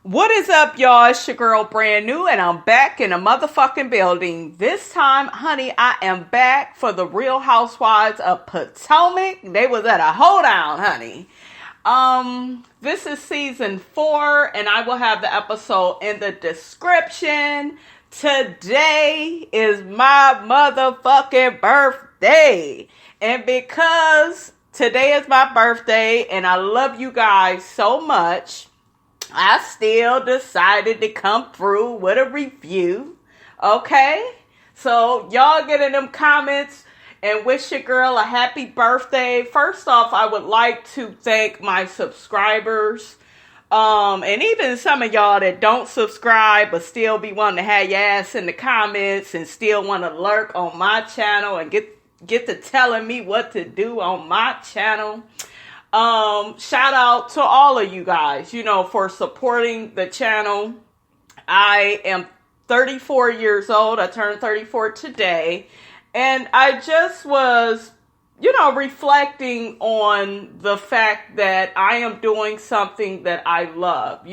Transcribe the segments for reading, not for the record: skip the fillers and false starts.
What is up, y'all? It's your girl, Brand New, and I'm back in a motherfucking building. This time, honey, I am back for the Real Housewives of Potomac. They was at a hoedown, honey. This is season 4, and I will have the episode in the description. Today is my motherfucking birthday. And because today is my birthday, and I love you guys so much, I still decided to come through with a review, okay? So, y'all get in them comments and wish your girl a happy birthday. First off, I would like to thank my subscribers, and even some of y'all that don't subscribe but still be wanting to have your ass in the comments and still want to lurk on my channel and get to telling me what to do on my channel. Shout out to all of you guys, for supporting the channel. I am 34 years old. I turned 34 today. And I just was, reflecting on the fact that I am doing something that I love.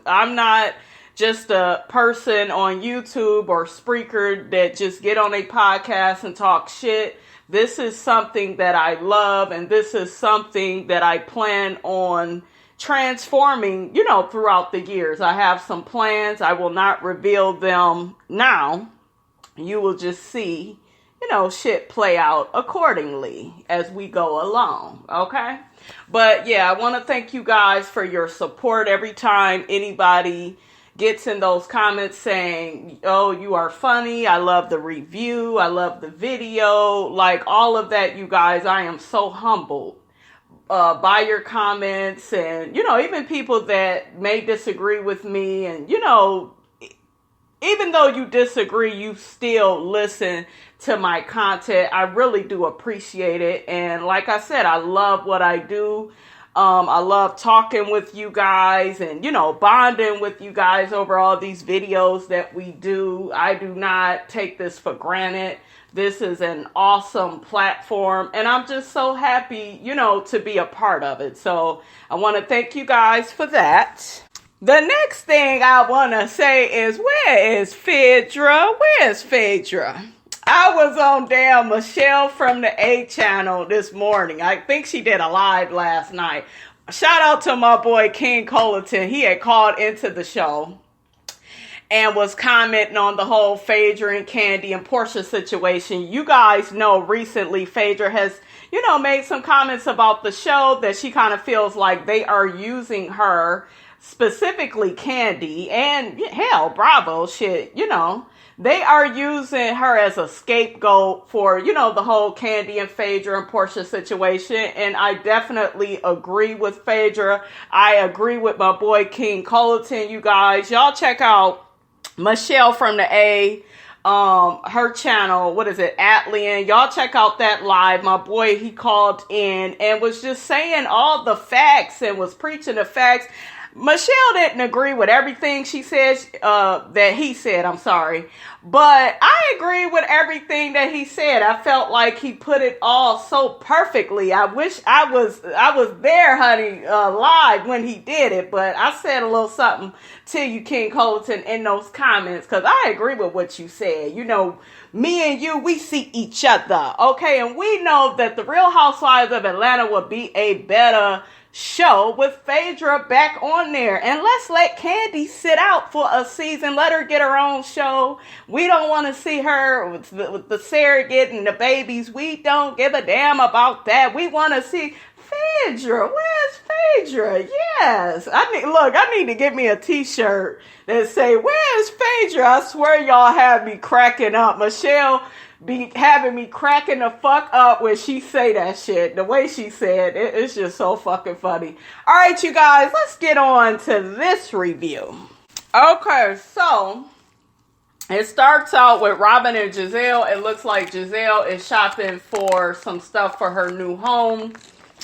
I'm not just a person on YouTube or Spreaker that just get on a podcast and talk shit. This is something that I love, and this is something that I plan on transforming, throughout the years. I have some plans. I will not reveal them now. You will just see, shit play out accordingly as we go along, okay? But yeah, I want to thank you guys for your support every time anybody gets in those comments saying, oh, you are funny, I love the review, I love the video, like all of that, you guys. I am so humbled by your comments, and even people that may disagree with me, and even though you disagree, you still listen to my content. I really do appreciate it, and like I said, I love what I do. I love talking with you guys and, bonding with you guys over all these videos that we do. I do not take this for granted. This is an awesome platform, and I'm just so happy, to be a part of it. So I want to thank you guys for that. The next thing I want to say is, where is Phaedra? Where's Phaedra? I was on damn Michelle from the A channel this morning. I think she did a live last night. Shout out to my boy King Colleton. He had called into the show and was commenting on the whole Phaedra and Candy and Portia situation. You guys know recently Phaedra has, made some comments about the show that she kind of feels like they are using her, specifically Candy, and hell, Bravo, shit, they are using her as a scapegoat for, the whole Candy and Phaedra and Portia situation. And I definitely agree with Phaedra. I agree with my boy King Colleton, you guys. Y'all check out Michelle from the A, her channel, what is it, Atlian. Y'all check out that live. My boy, he called in and was just saying all the facts and was preaching the facts. Michelle didn't agree with everything she said, that he said, I'm sorry. But I agree with everything that he said. I felt like he put it all so perfectly. I wish I was there, honey, live when he did it. But I said a little something to you, King Colleton, in those comments, because I agree with what you said. Me and you, we see each other, okay? And we know that the Real Housewives of Atlanta would be a better show with Phaedra back on there. And let's let Candy sit out for a season. Let her get her own show. We don't want to see her with the surrogate and the babies. We don't give a damn about that. We want to see Phaedra. Where's Phaedra? Yes. I need to get me a t-shirt that say, where's Phaedra? I swear y'all have me cracking up. Michelle be having me cracking the fuck up when she say that shit. The way she said it's just so fucking funny. All right, you guys, let's get on to this review. Okay, so it starts out with Robin and Gizelle. It looks like Gizelle is shopping for some stuff for her new home.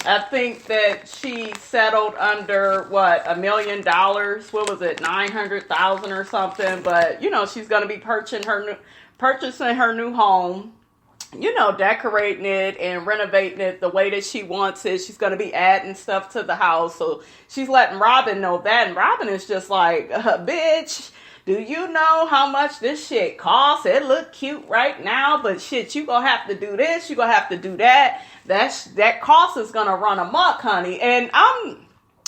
I think that she settled under, $1 million? What was it, 900,000 or something? But, she's going to be purchasing her new home. decorating it and renovating it the way that she wants it. She's going to be adding stuff to the house. So she's letting Robin know that. And Robin is just like, bitch, do you know how much this shit costs? It look cute right now, but shit, you going to have to do this. You going to have to do that. That cost is going to run amok, honey. And I'm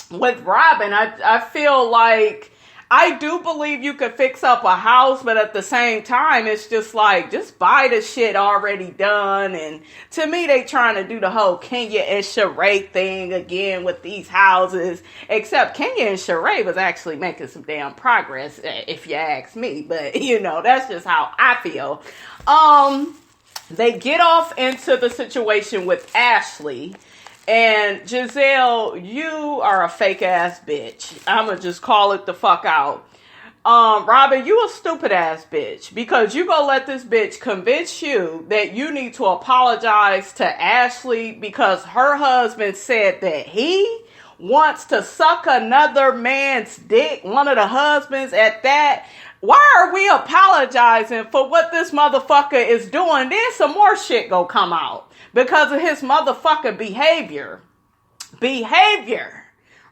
with Robin. I feel like I do believe you could fix up a house, but at the same time, it's just like, just buy the shit already done. And to me, they trying to do the whole Kenya and Sheree thing again with these houses. Except Kenya and Sheree was actually making some damn progress, if you ask me. But, that's just how I feel. They get off into the situation with Ashley. And Gizelle, you are a fake ass bitch. I'ma just call it the fuck out. Robin, you a stupid ass bitch. Because you gonna let this bitch convince you that you need to apologize to Ashley because her husband said that he wants to suck another man's dick, one of the husbands at that. Why are we apologizing for what this motherfucker is doing? Then some more shit gonna come out. Because of his motherfucking behavior. Behavior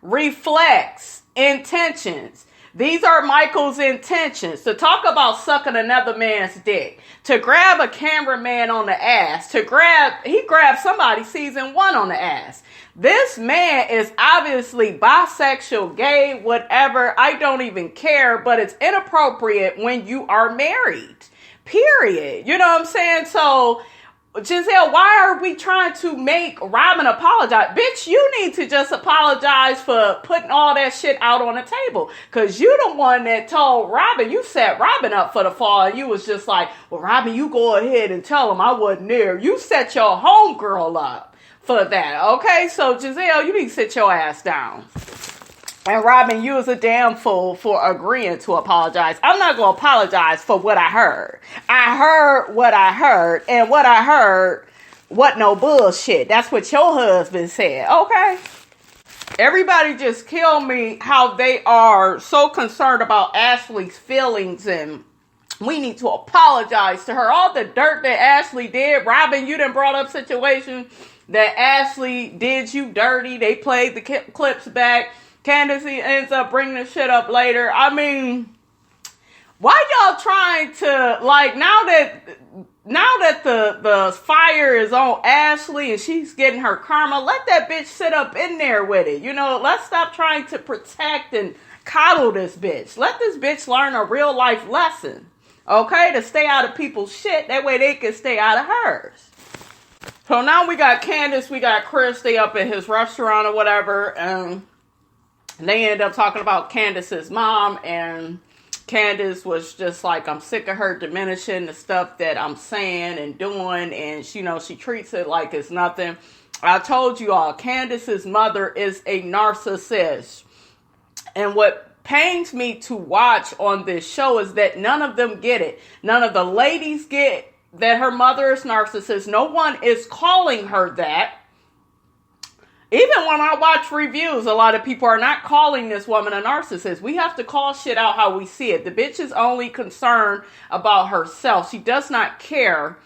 reflects intentions. These are Michael's intentions. To talk about sucking another man's dick. To grab a cameraman on the ass. He grabbed somebody season 1 on the ass. This man is obviously bisexual, gay, whatever. I don't even care. But it's inappropriate when you are married. Period. You know what I'm saying? So Gizelle, why are we trying to make Robin apologize? Bitch, you need to just apologize for putting all that shit out on the table. Because you the one that told Robin, you set Robin up for the fall. And you was just like, well, Robin, you go ahead and tell him I wasn't there. You set your homegirl up for that. Okay, so Gizelle, you need to sit your ass down. And Robin, you was a damn fool for agreeing to apologize. I'm not going to apologize for what I heard. I heard what I heard. And what I heard wasn't no bullshit. That's what your husband said. Okay? Everybody just killed me how they are so concerned about Ashley's feelings and we need to apologize to her. All the dirt that Ashley did. Robin, you done brought up situations that Ashley did you dirty. They played the clips back. Candice ends up bringing the shit up later. I mean, why y'all trying to, like, now that the fire is on Ashley and she's getting her karma, let that bitch sit up in there with it. Let's stop trying to protect and coddle this bitch. Let this bitch learn a real life lesson. Okay? To stay out of people's shit. That way they can stay out of hers. So now we got Candice, we got Chris. They up at his restaurant or whatever. And they end up talking about Candace's mom, and Candice was just like, I'm sick of her diminishing the stuff that I'm saying and doing, and she treats it like it's nothing. I told you all, Candace's mother is a narcissist. And what pains me to watch on this show is that none of them get it. None of the ladies get that her mother is narcissist. No one is calling her that. Even when I watch reviews, a lot of people are not calling this woman a narcissist. We have to call shit out how we see it. The bitch is only concerned about herself. She does not care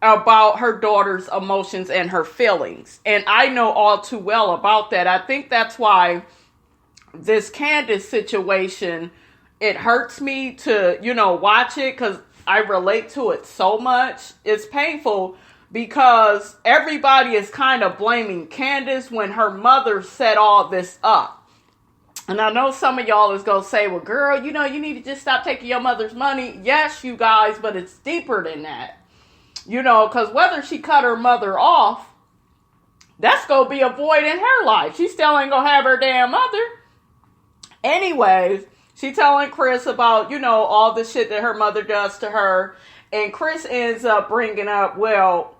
about her daughter's emotions and her feelings. And I know all too well about that. I think that's why this Candice situation, it hurts me to, watch it because I relate to it so much. It's painful. Because everybody is kind of blaming Candice when her mother set all this up. And I know some of y'all is going to say, well, girl, you need to just stop taking your mother's money. Yes, you guys, but it's deeper than that. Because whether she cut her mother off, that's going to be a void in her life. She still ain't going to have her damn mother. Anyways, she telling Chris about, all the shit that her mother does to her. And Chris ends up bringing up, well,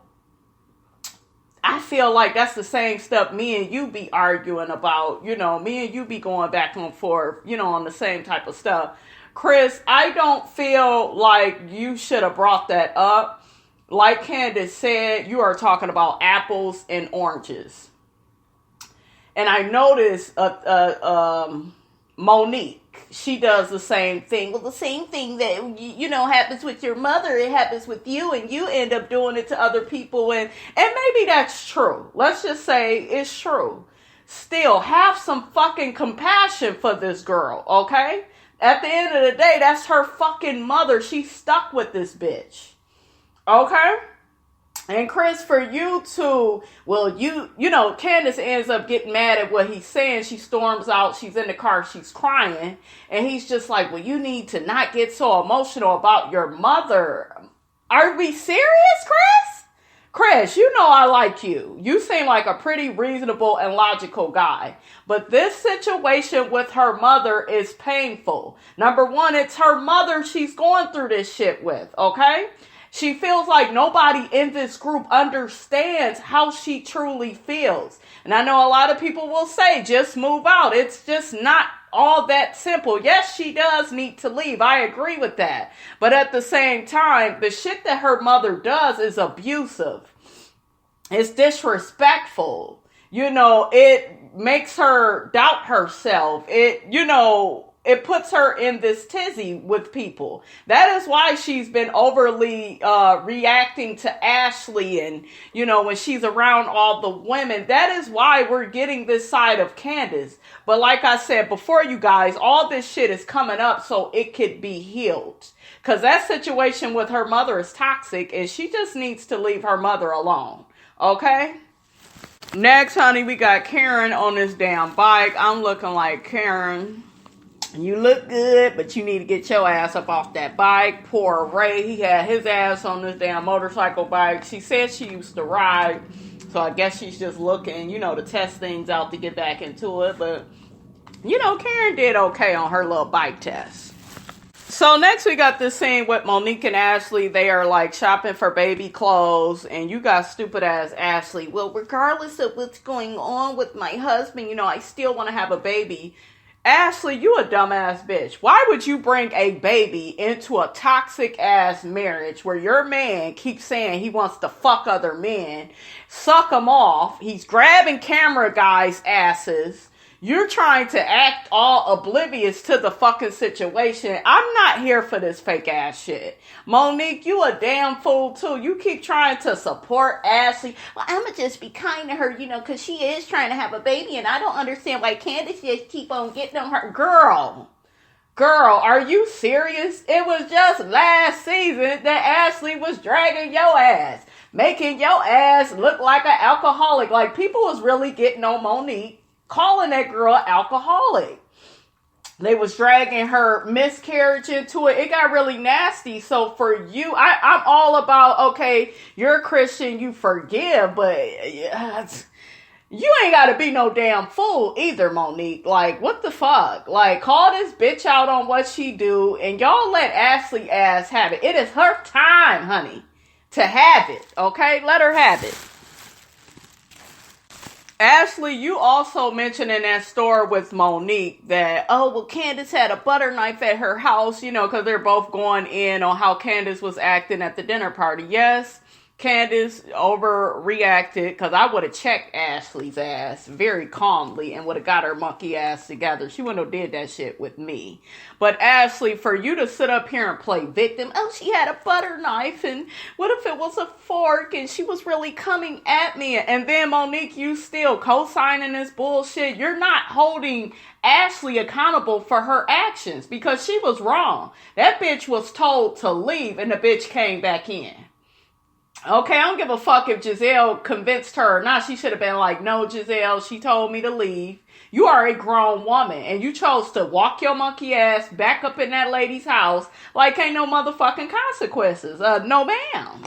I feel like that's the same stuff me and you be arguing about. Me and you be going back and forth, on the same type of stuff. Chris, I don't feel like you should have brought that up. Like Candice said, you are talking about apples and oranges. And I noticed Monique. She does the same thing. Well, the same thing that, happens with your mother, it happens with you, and you end up doing it to other people. And maybe that's true. Let's just say it's true. Still, have some fucking compassion for this girl, okay? At the end of the day, that's her fucking mother. She's stuck with this bitch. Okay? And Chris, for you to, Candice ends up getting mad at what he's saying. She storms out. She's in the car. She's crying. And he's just like, well, you need to not get so emotional about your mother. Are we serious, Chris? Chris, I like you. You seem like a pretty reasonable and logical guy. But this situation with her mother is painful. Number one, it's her mother she's going through this shit with, okay? She feels like nobody in this group understands how she truly feels. And I know a lot of people will say, just move out. It's just not all that simple. Yes, she does need to leave. I agree with that. But at the same time, the shit that her mother does is abusive. It's disrespectful. It makes her doubt herself. It puts her in this tizzy with people. That is why she's been overly reacting to Ashley and, when she's around all the women. That is why we're getting this side of Candice. But like I said before, you guys, all this shit is coming up so it could be healed. Because that situation with her mother is toxic and she just needs to leave her mother alone. Okay? Next, honey, we got Karen on this damn bike. I'm looking like, Karen, you look good, but you need to get your ass up off that bike. Poor Ray, he had his ass on this damn motorcycle bike. She said she used to ride, so I guess she's just looking, to test things out to get back into it. But, Karen did okay on her little bike test. So next we got this scene with Monique and Ashley. They are like shopping for baby clothes, and you got stupid ass Ashley. Well, regardless of what's going on with my husband, I still want to have a baby. Ashley, you a dumbass bitch. Why would you bring a baby into a toxic ass marriage where your man keeps saying he wants to fuck other men, suck them off, he's grabbing camera guys' asses, you're trying to act all oblivious to the fucking situation. I'm not here for this fake ass shit. Monique, you a damn fool too. You keep trying to support Ashley. Well, I'ma just be kind to her, because she is trying to have a baby, and I don't understand why Candice just keep on getting on her. Girl, are you serious? It was just last season that Ashley was dragging your ass, making your ass look like an alcoholic. Like, people was really getting on Monique, calling that girl alcoholic. They was dragging her miscarriage into it. It got really nasty. So for you, I'm all about, okay, you're a Christian, you forgive, but you ain't got to be no damn fool either, Monique. Like, what the fuck? Like, call this bitch out on what she do, and y'all let Ashley ass have it. It is her time, honey, to have it, okay? Let her have it. Ashley, you also mentioned in that store with Monique that, Candice had a butter knife at her house, because they're both going in on how Candice was acting at the dinner party. Yes, Candice overreacted, because I would have checked Ashley's ass very calmly and would have got her monkey ass together. She wouldn't have did that shit with me. But Ashley, for you to sit up here and play victim, she had a butter knife, and what if it was a fork, and she was really coming at me, and then Monique, you still co-signing this bullshit. You're not holding Ashley accountable for her actions, because she was wrong. That bitch was told to leave, and the bitch came back in. Okay, I don't give a fuck if Gizelle convinced her or not. She should have been like, no, Gizelle, she told me to leave. You are a grown woman, and you chose to walk your monkey ass back up in that lady's house like ain't no motherfucking consequences. No ma'am.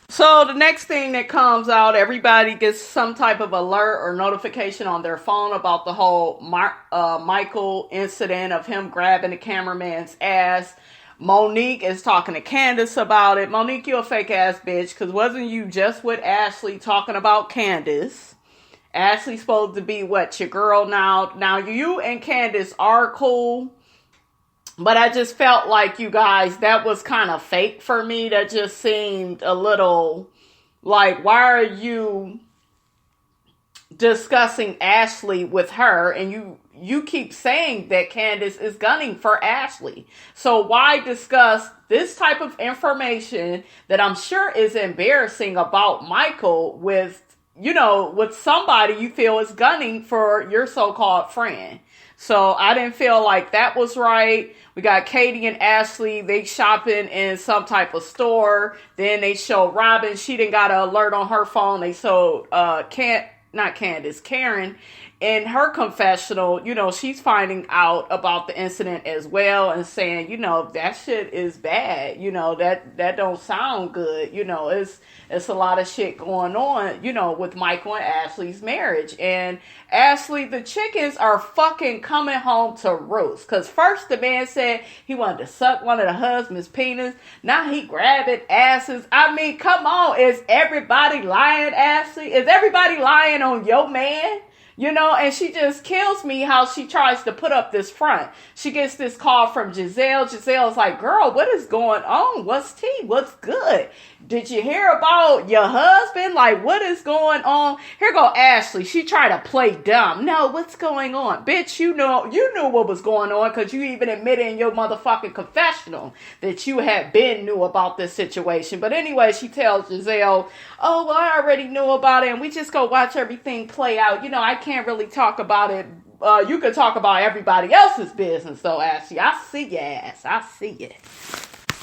So the next thing that comes out, everybody gets some type of alert or notification on their phone about the whole Michael incident of him grabbing the cameraman's ass. Monique is talking to Candice about it. Monique, you a fake ass bitch, because wasn't you just with Ashley talking about Candice? Ashley's supposed to be what, your girl now? Now you and Candice are cool, but I just felt like, you guys, that was kind of fake for me. That just seemed a little like, why are you discussing Ashley with her, and you keep saying that Candice is gunning for Ashley. So why discuss this type of information that I'm sure is embarrassing about Michael with somebody you feel is gunning for your so-called friend? So I didn't feel like that was right. We got Katie and Ashley. They shopping in some type of store. Then they show Robin. She didn't got an alert on her phone. They showed Karen in her confessional. She's finding out about the incident as well and saying, that shit is bad. That don't sound good. It's a lot of shit going on, with Michael and Ashley's marriage. And Ashley, the chickens are fucking coming home to roost. Because first the man said he wanted to suck one of the husband's penis. Now he grabbing asses. I mean, come on. Is everybody lying, Ashley? Is everybody lying on your man? And she just kills me how she tries to put up this front. She gets this call from Gizelle. Gizelle's like, girl, what is going on? What's tea? What's good? Did you hear about your husband? Like, what is going on? Here go Ashley. She tried to play dumb. No, what's going on? Bitch, you knew what was going on because you even admitted in your motherfucking confessional that you had knew about this situation. But anyway, she tells Gizelle, oh, well, I already knew about it and we just go watch everything play out. I can't really talk about it. You can talk about everybody else's business though, Ashley. I see your ass. I see you.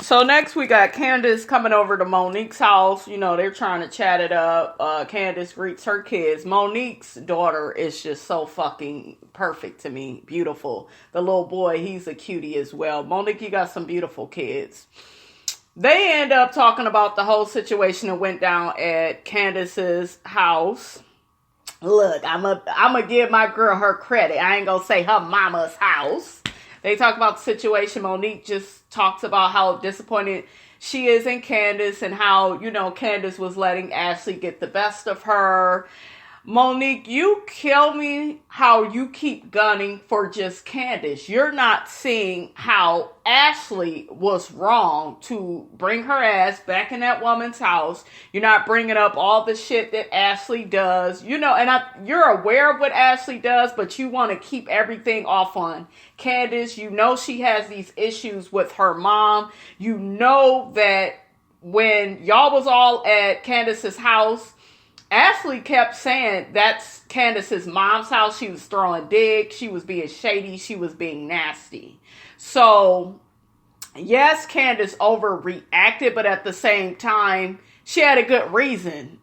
So next we got Candice coming over to Monique's house. They're trying to chat it up. Candice greets her kids. Monique's daughter is just so fucking perfect to me. Beautiful. The little boy, he's a cutie as well. Monique, you got some beautiful kids. They end up talking about the whole situation that went down at Candice's house. Look, I'm gonna give my girl her credit. I ain't gonna say her mama's house. They talk about the situation. Monique just talks about how disappointed she is in Candice and how, Candice was letting Ashley get the best of her. Monique, you kill me how you keep gunning for just Candice. You're not seeing how Ashley was wrong to bring her ass back in that woman's house. You're not bringing up all the shit that Ashley does. You're aware of what Ashley does, but you want to keep everything off on Candice. She has these issues with her mom. That when y'all was all at Candice's house, Ashley kept saying that's Candice's mom's house. She was throwing digs. She was being shady. She was being nasty. So, yes, Candice overreacted, but at the same time, she had a good reason.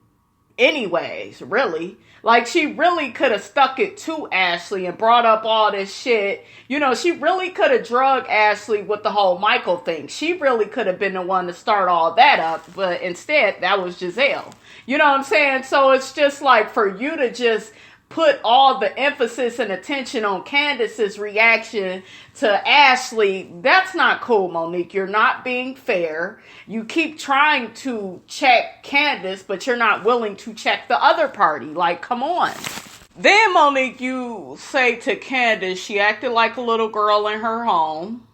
Anyways, really. Like, she really could have stuck it to Ashley and brought up all this shit. She really could have drugged Ashley with the whole Michael thing. She really could have been the one to start all that up. But instead, that was Gizelle. You know what I'm saying? So it's just like for you to just put all the emphasis and attention on Candice's reaction to Ashley, that's not cool, Monique. You're not being fair. You keep trying to check Candice, but you're not willing to check the other party. Like, come on. Then, Monique, you say to Candice, she acted like a little girl in her home.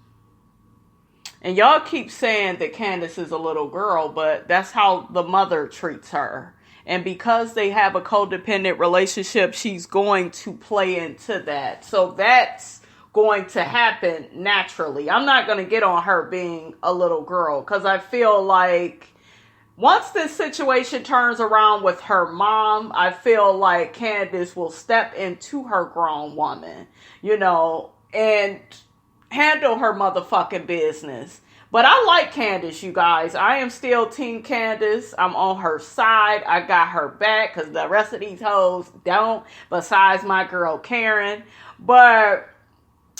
And y'all keep saying that Candice is a little girl, but that's how the mother treats her. And because they have a codependent relationship, she's going to play into that. So that's going to happen naturally. I'm not going to get on her being a little girl because I feel like once this situation turns around with her mom, I feel like Candice will step into her grown woman, and handle her motherfucking business. But I like Candice, you guys. I am still Team Candice. I'm on her side. I got her back because the rest of these hoes don't, besides my girl Karen. But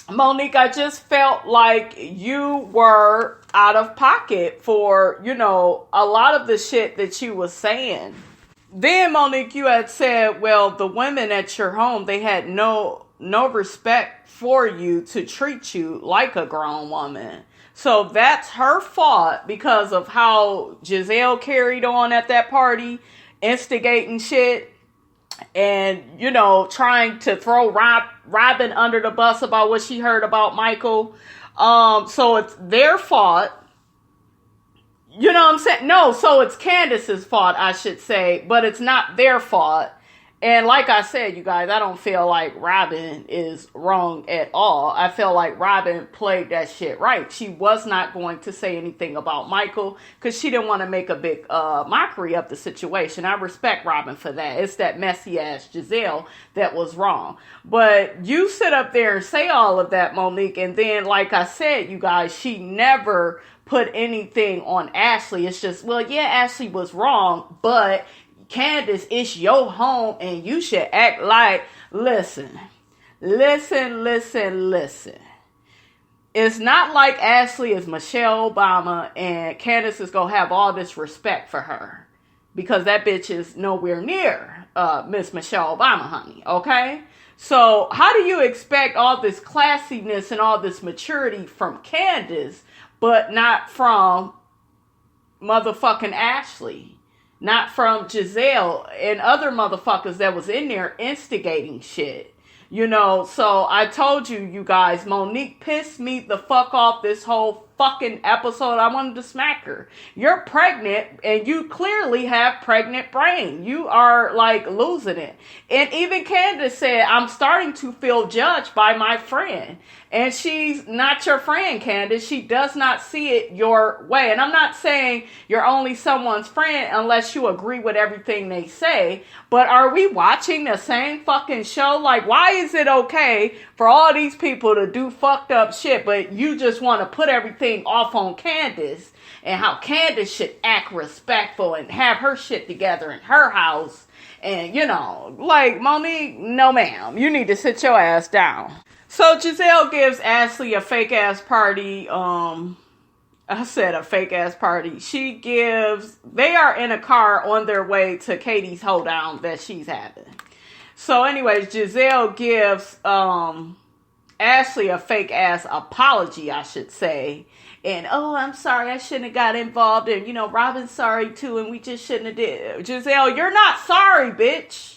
Monique, I just felt like you were out of pocket for, a lot of the shit that you was saying. Then, Monique, you had said, well, the women at your home, they had no respect for you to treat you like a grown woman. So that's her fault because of how Gizelle carried on at that party, instigating shit and, trying to throw Robin under the bus about what she heard about Michael. So it's their fault. You know what I'm saying? No, so it's Candice's fault, I should say, but it's not their fault. And like I said, you guys, I don't feel like Robin is wrong at all. I feel like Robin played that shit right. She was not going to say anything about Michael because she didn't want to make a big mockery of the situation. I respect Robin for that. It's that messy ass Gizelle that was wrong. But you sit up there and say all of that, Monique, and then, like I said, you guys, she never put anything on Ashley. It's just, well, yeah, Ashley was wrong, but Candice, it's your home and you should act like, listen. It's not like Ashley is Michelle Obama and Candice is going to have all this respect for her because that bitch is nowhere near Miss Michelle Obama, honey, okay? So how do you expect all this classiness and all this maturity from Candice but not from motherfucking Ashley? Not from Gizelle and other motherfuckers that was in there instigating shit. You know, so I told you, you guys, Monique pissed me the fuck off this whole fucking episode. I wanted to smack her. You're pregnant and you clearly have pregnant brain. You are like losing it. And even Candace said, I'm starting to feel judged by my friend. And she's not your friend, Candace. She does not see it your way. And I'm not saying you're only someone's friend unless you agree with everything they say. But are we watching the same fucking show? Like, why is it okay for all these people to do fucked up shit, but you just want to put everything off on Candace and how Candace should act respectful and have her shit together in her house? And, you know, like, Monique, no ma'am. You need to sit your ass down. So Gizelle gives Ashley a fake ass party. I said a fake ass party. They are in a car on their way to Katie's hoedown that she's having. So anyways, Gizelle gives Ashley a fake ass apology, I should say. And, oh, I'm sorry, I shouldn't have got involved. And, you know, Robin's sorry too, and we just shouldn't have did. Gizelle, you're not sorry, bitch.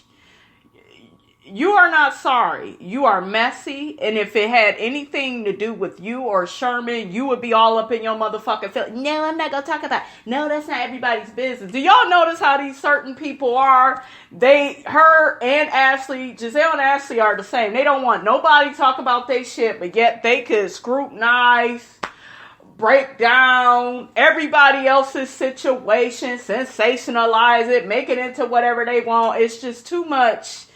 You are not sorry. You are messy. And if it had anything to do with you or Sherman, you would be all up in your motherfucking feelings. No, I'm not going to talk about it. No, that's not everybody's business. Do y'all notice how these certain people are? Her and Ashley, Gizelle and Ashley are the same. They don't want nobody to talk about their shit, but yet they could scrutinize, break down everybody else's situation, sensationalize it, make it into whatever they want. It's just too much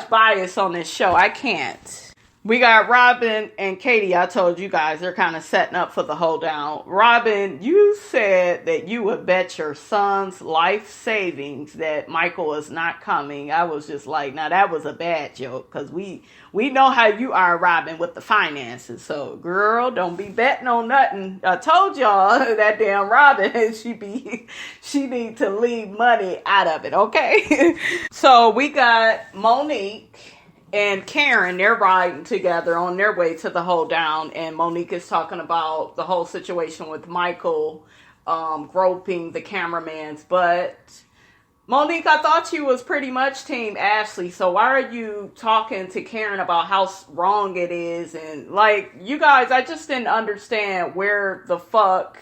bias on this show. I can't. We got Robin and Katie. I told you guys they're kind of setting up for the hoedown. Robin, you said that you would bet your son's life savings that Michael is not coming. I was just like, now that was a bad joke because we know how you are, Robin, with the finances. So, girl, don't be betting on nothing. I told y'all that damn Robin, she need to leave money out of it, okay? So we got Monique and Karen, they're riding together on their way to the hoedown, and Monique is talking about the whole situation with Michael groping the cameraman's butt. Monique, I thought you was pretty much Team Ashley, so why are you talking to Karen about how wrong it is? And, like, you guys, I just didn't understand where the fuck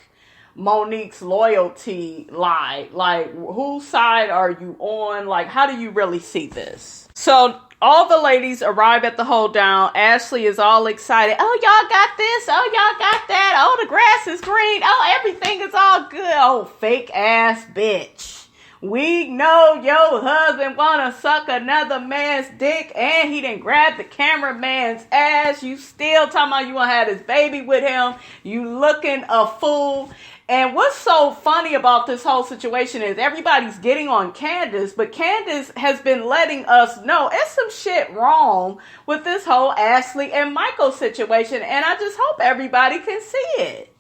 Monique's loyalty lie. Like, whose side are you on? Like, how do you really see this? So all the ladies arrive at the hoedown. Ashley is all excited. Oh, y'all got this. Oh, y'all got that. Oh, the grass is green. Oh, everything is all good. Oh, fake ass bitch. We know your husband want to suck another man's dick and he didn't grab the cameraman's ass. You still talking about you want to have this baby with him. You looking a fool. And what's so funny about this whole situation is everybody's getting on Candice, but Candice has been letting us know it's some shit wrong with this whole Ashley and Michael situation, and I just hope everybody can see it.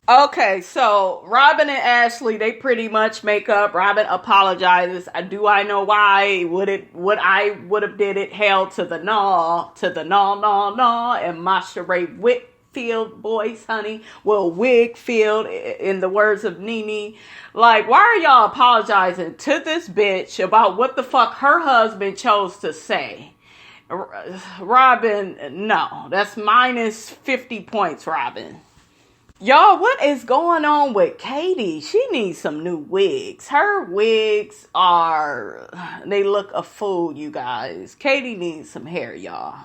Okay, so Robin and Ashley, they pretty much make up. Robin apologizes. I know why. Would I would have did it? Hell to the no, and Masha Ray Whitfield boys, honey. Well, Wigfield, in the words of Nene. Like, why are y'all apologizing to this bitch about what the fuck her husband chose to say? Robin, no. That's minus 50 points, Robin. Y'all, what is going on with Katie? She needs some new wigs. Her wigs they look a fool, you guys. Katie needs some hair, y'all.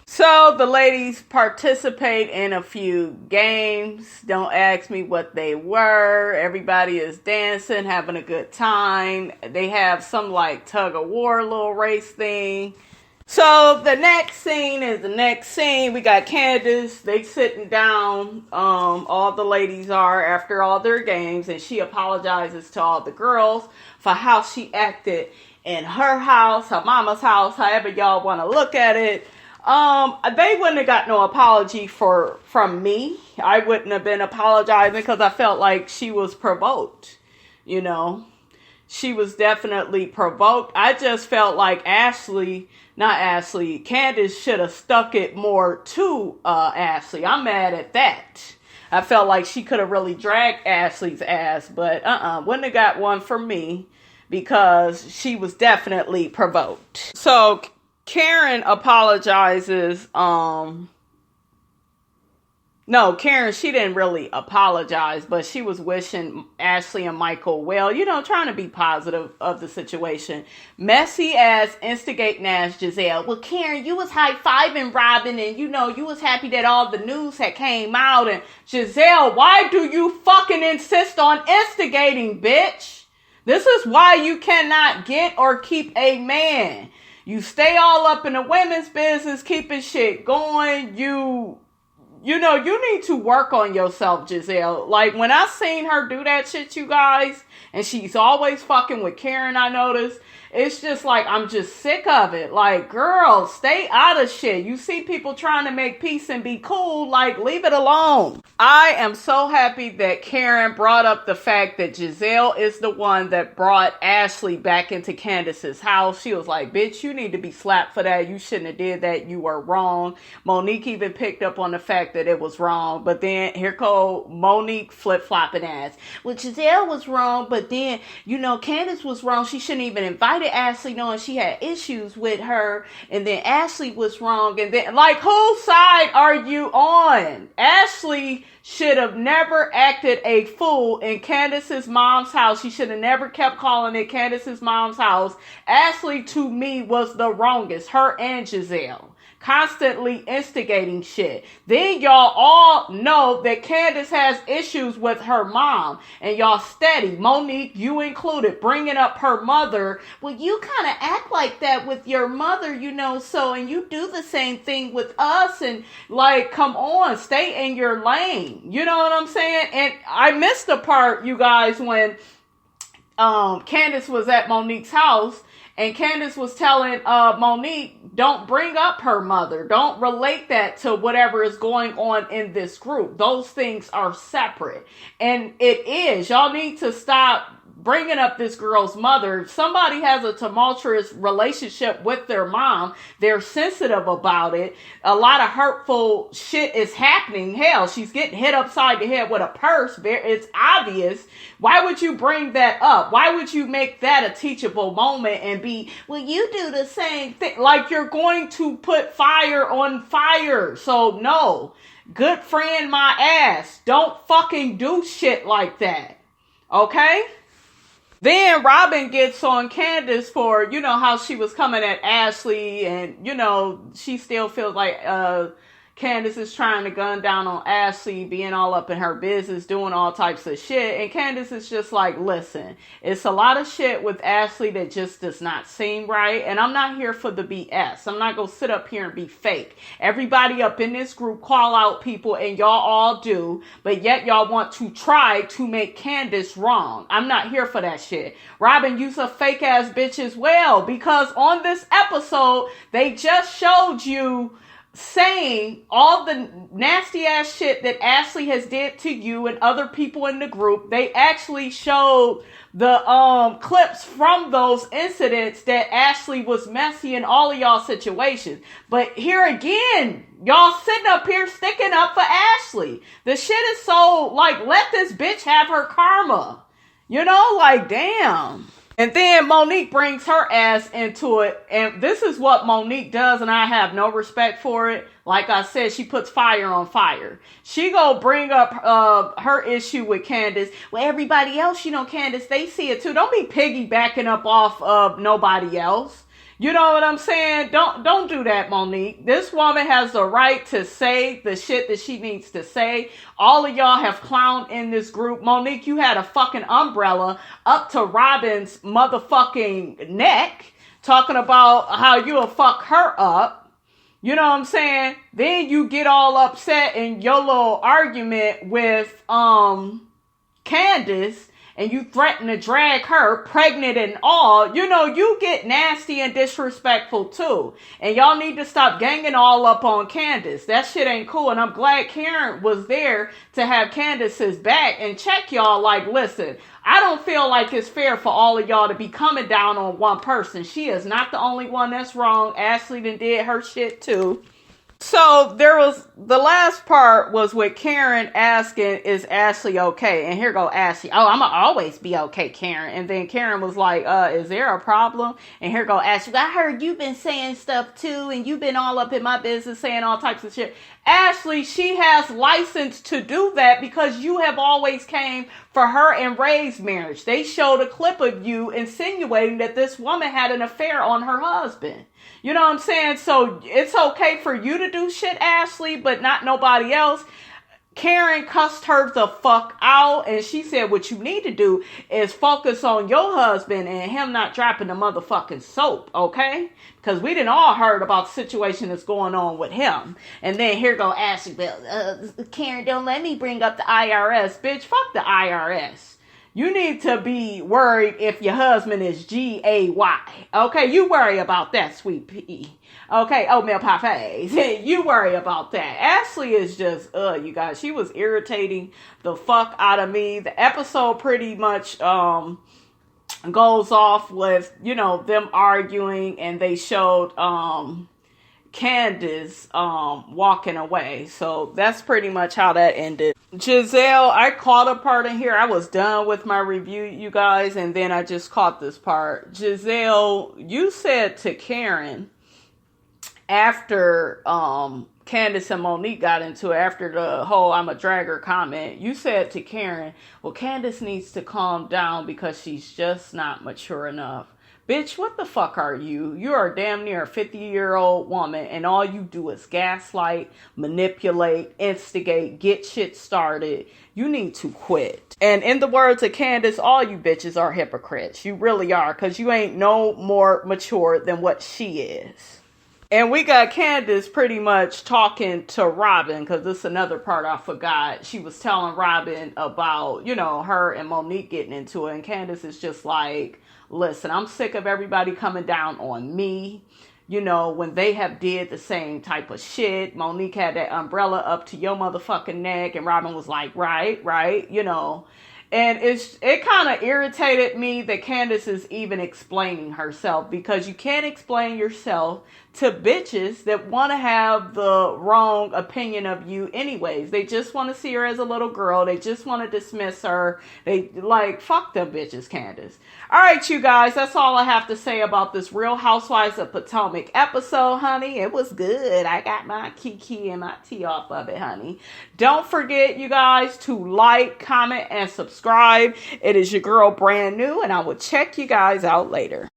So the ladies participate in a few games. Don't ask me what they were. Everybody is dancing, having a good time. They have some like tug of war little race thing. So the next scene is the next scene. We got Candice. They sitting down. All the ladies are after all their games, and she apologizes to all the girls for how she acted in her house, her mama's house, however y'all want to look at it. They wouldn't have got no apology from me. I wouldn't have been apologizing because I felt like she was provoked. You know, she was definitely provoked. I just felt like Candice should have stuck it more to Ashley. I'm mad at that. I felt like she could have really dragged Ashley's ass, but wouldn't have got one for me because she was definitely provoked. So Karen apologizes. No, Karen, she didn't really apologize, but she was wishing Ashley and Michael well, trying to be positive of the situation. Messy ass instigating ass Gizelle. Well, Karen, you was high-fiving Robin, and you was happy that all the news had came out. And Gizelle, why do you fucking insist on instigating, bitch? This is why you cannot get or keep a man. You stay all up in the women's business, keeping shit going. You need to work on yourself, Gizelle. Like, when I seen her do that shit, you guys, and she's always fucking with Karen, I noticed, it's just like, I'm just sick of it. Like, girl, stay out of shit. You see people trying to make peace and be cool, like, leave it alone. I am so happy that Karen brought up the fact that Gizelle is the one that brought Ashley back into Candice's house. She was like, bitch, you need to be slapped for that. You shouldn't have did that. You were wrong. Monique even picked up on the fact that it was wrong. But then here go Monique flip-flopping ass. Well, Gizelle was wrong, but then, Candice was wrong. She shouldn't even invite Ashley, knowing she had issues with her, and then Ashley was wrong, and then, like, whose side are you on? Ashley should have never acted a fool in Candice's mom's house. She should have never kept calling it Candice's mom's house. Ashley, to me, was the wrongest, her and Gizelle. Constantly instigating shit. Then y'all all know that Candice has issues with her mom, and y'all steady, Monique, you included, bringing up her mother. Well, you kind of act like that with your mother, so, and you do the same thing with us, and like, come on, stay in your lane. You know what I'm saying? And I missed the part, you guys, when Candice was at Monique's house, and Candice was telling Monique, don't bring up her mother. Don't relate that to whatever is going on in this group. Those things are separate. And it is. Y'all need to stop bringing up this girl's mother. If somebody has a tumultuous relationship with their mom, they're sensitive about it. A lot of hurtful shit is happening. Hell, she's getting hit upside the head with a purse. It's obvious. Why would you bring that up? Why would you make that a teachable moment and be, well, you do the same thing? Like, you're going to put fire on fire. So no, good friend my ass. Don't fucking do shit like that. Okay? Then Robin gets on Candice for, how she was coming at Ashley, and, she still feels like Candice is trying to gun down on Ashley, being all up in her business, doing all types of shit. And Candice is just like, listen, it's a lot of shit with Ashley that just does not seem right. And I'm not here for the BS. I'm not going to sit up here and be fake. Everybody up in this group call out people, and y'all all do. But yet y'all want to try to make Candice wrong. I'm not here for that shit. Robin, you's a fake ass bitch as well. Because on this episode, they just showed you saying all the nasty ass shit that Ashley has did to you and other people in the group. They actually showed the clips from those incidents that Ashley was messy in all of y'all situations. But here again, y'all sitting up here sticking up for Ashley. The shit is so, like, let this bitch have her karma. Like, damn. And then Monique brings her ass into it. And this is what Monique does, and I have no respect for it. Like I said, she puts fire on fire. She go bring up her issue with Candice. Well, everybody else, Candice, they see it too. Don't be piggybacking up off of nobody else. You know what I'm saying? Don't do that, Monique. This woman has the right to say the shit that she needs to say. All of y'all have clowned in this group. Monique, you had a fucking umbrella up to Robin's motherfucking neck talking about how you'll fuck her up. You know what I'm saying? Then you get all upset in your little argument with Candice. And you threaten to drag her, pregnant and all, you get nasty and disrespectful too. And y'all need to stop ganging all up on Candice. That shit ain't cool. And I'm glad Karen was there to have Candice's back and check y'all like, listen, I don't feel like it's fair for all of y'all to be coming down on one person. She is not the only one that's wrong. Ashley done did her shit too. So the last part was with Karen asking, is Ashley okay? And here go Ashley. Oh, I'm gonna always be okay, Karen. And then Karen was like, is there a problem? And here go Ashley. I heard you've been saying stuff too, and you've been all up in my business saying all types of shit. Ashley, she has license to do that because you have always came for her and Ray's marriage. They showed a clip of you insinuating that this woman had an affair on her husband. You know what I'm saying? So it's okay for you to do shit, Ashley, but not nobody else. Karen cussed her the fuck out, and she said what you need to do is focus on your husband and him not dropping the motherfucking soap, okay? Because we done all heard about the situation that's going on with him. And then here go Ashley, Karen, don't let me bring up the IRS. Bitch, fuck the IRS. You need to be worried if your husband is G-A-Y. Okay, you worry about that, sweet pea. Okay, oatmeal parfaits. You worry about that. Ashley is just, you guys, she was irritating the fuck out of me. The episode pretty much goes off with, them arguing, and they showed Candice walking away. So that's pretty much how that ended. Gizelle, I caught a part in here. I was done with my review, you guys, and then I just caught this part. Gizelle, you said to Karen after Candice and Monique got into it, after the whole I'm a dragger comment, you said to Karen, well, Candice needs to calm down because she's just not mature enough. Bitch, what the fuck are you? You are damn near a 50-year-old woman, and all you do is gaslight, manipulate, instigate, get shit started. You need to quit. And in the words of Candice, all you bitches are hypocrites. You really are, because you ain't no more mature than what she is. And we got Candice pretty much talking to Robin, because this is another part I forgot. She was telling Robin about, her and Monique getting into it, and Candice is just like, listen, I'm sick of everybody coming down on me. When they have did the same type of shit. Monique had that umbrella up to your motherfucking neck, and Robin was like, right, And it kind of irritated me that Candice is even explaining herself, because you can't explain yourself to bitches that want to have the wrong opinion of you anyways. They just want to see her as a little girl. They just want to dismiss her. They fuck them bitches, Candice. All right, you guys, that's all I have to say about this Real Housewives of Potomac episode, honey. It was good. I got my kiki and my tea off of it, honey. Don't forget, you guys, to like, comment, and subscribe. It is your girl, Brand New, and I will check you guys out later.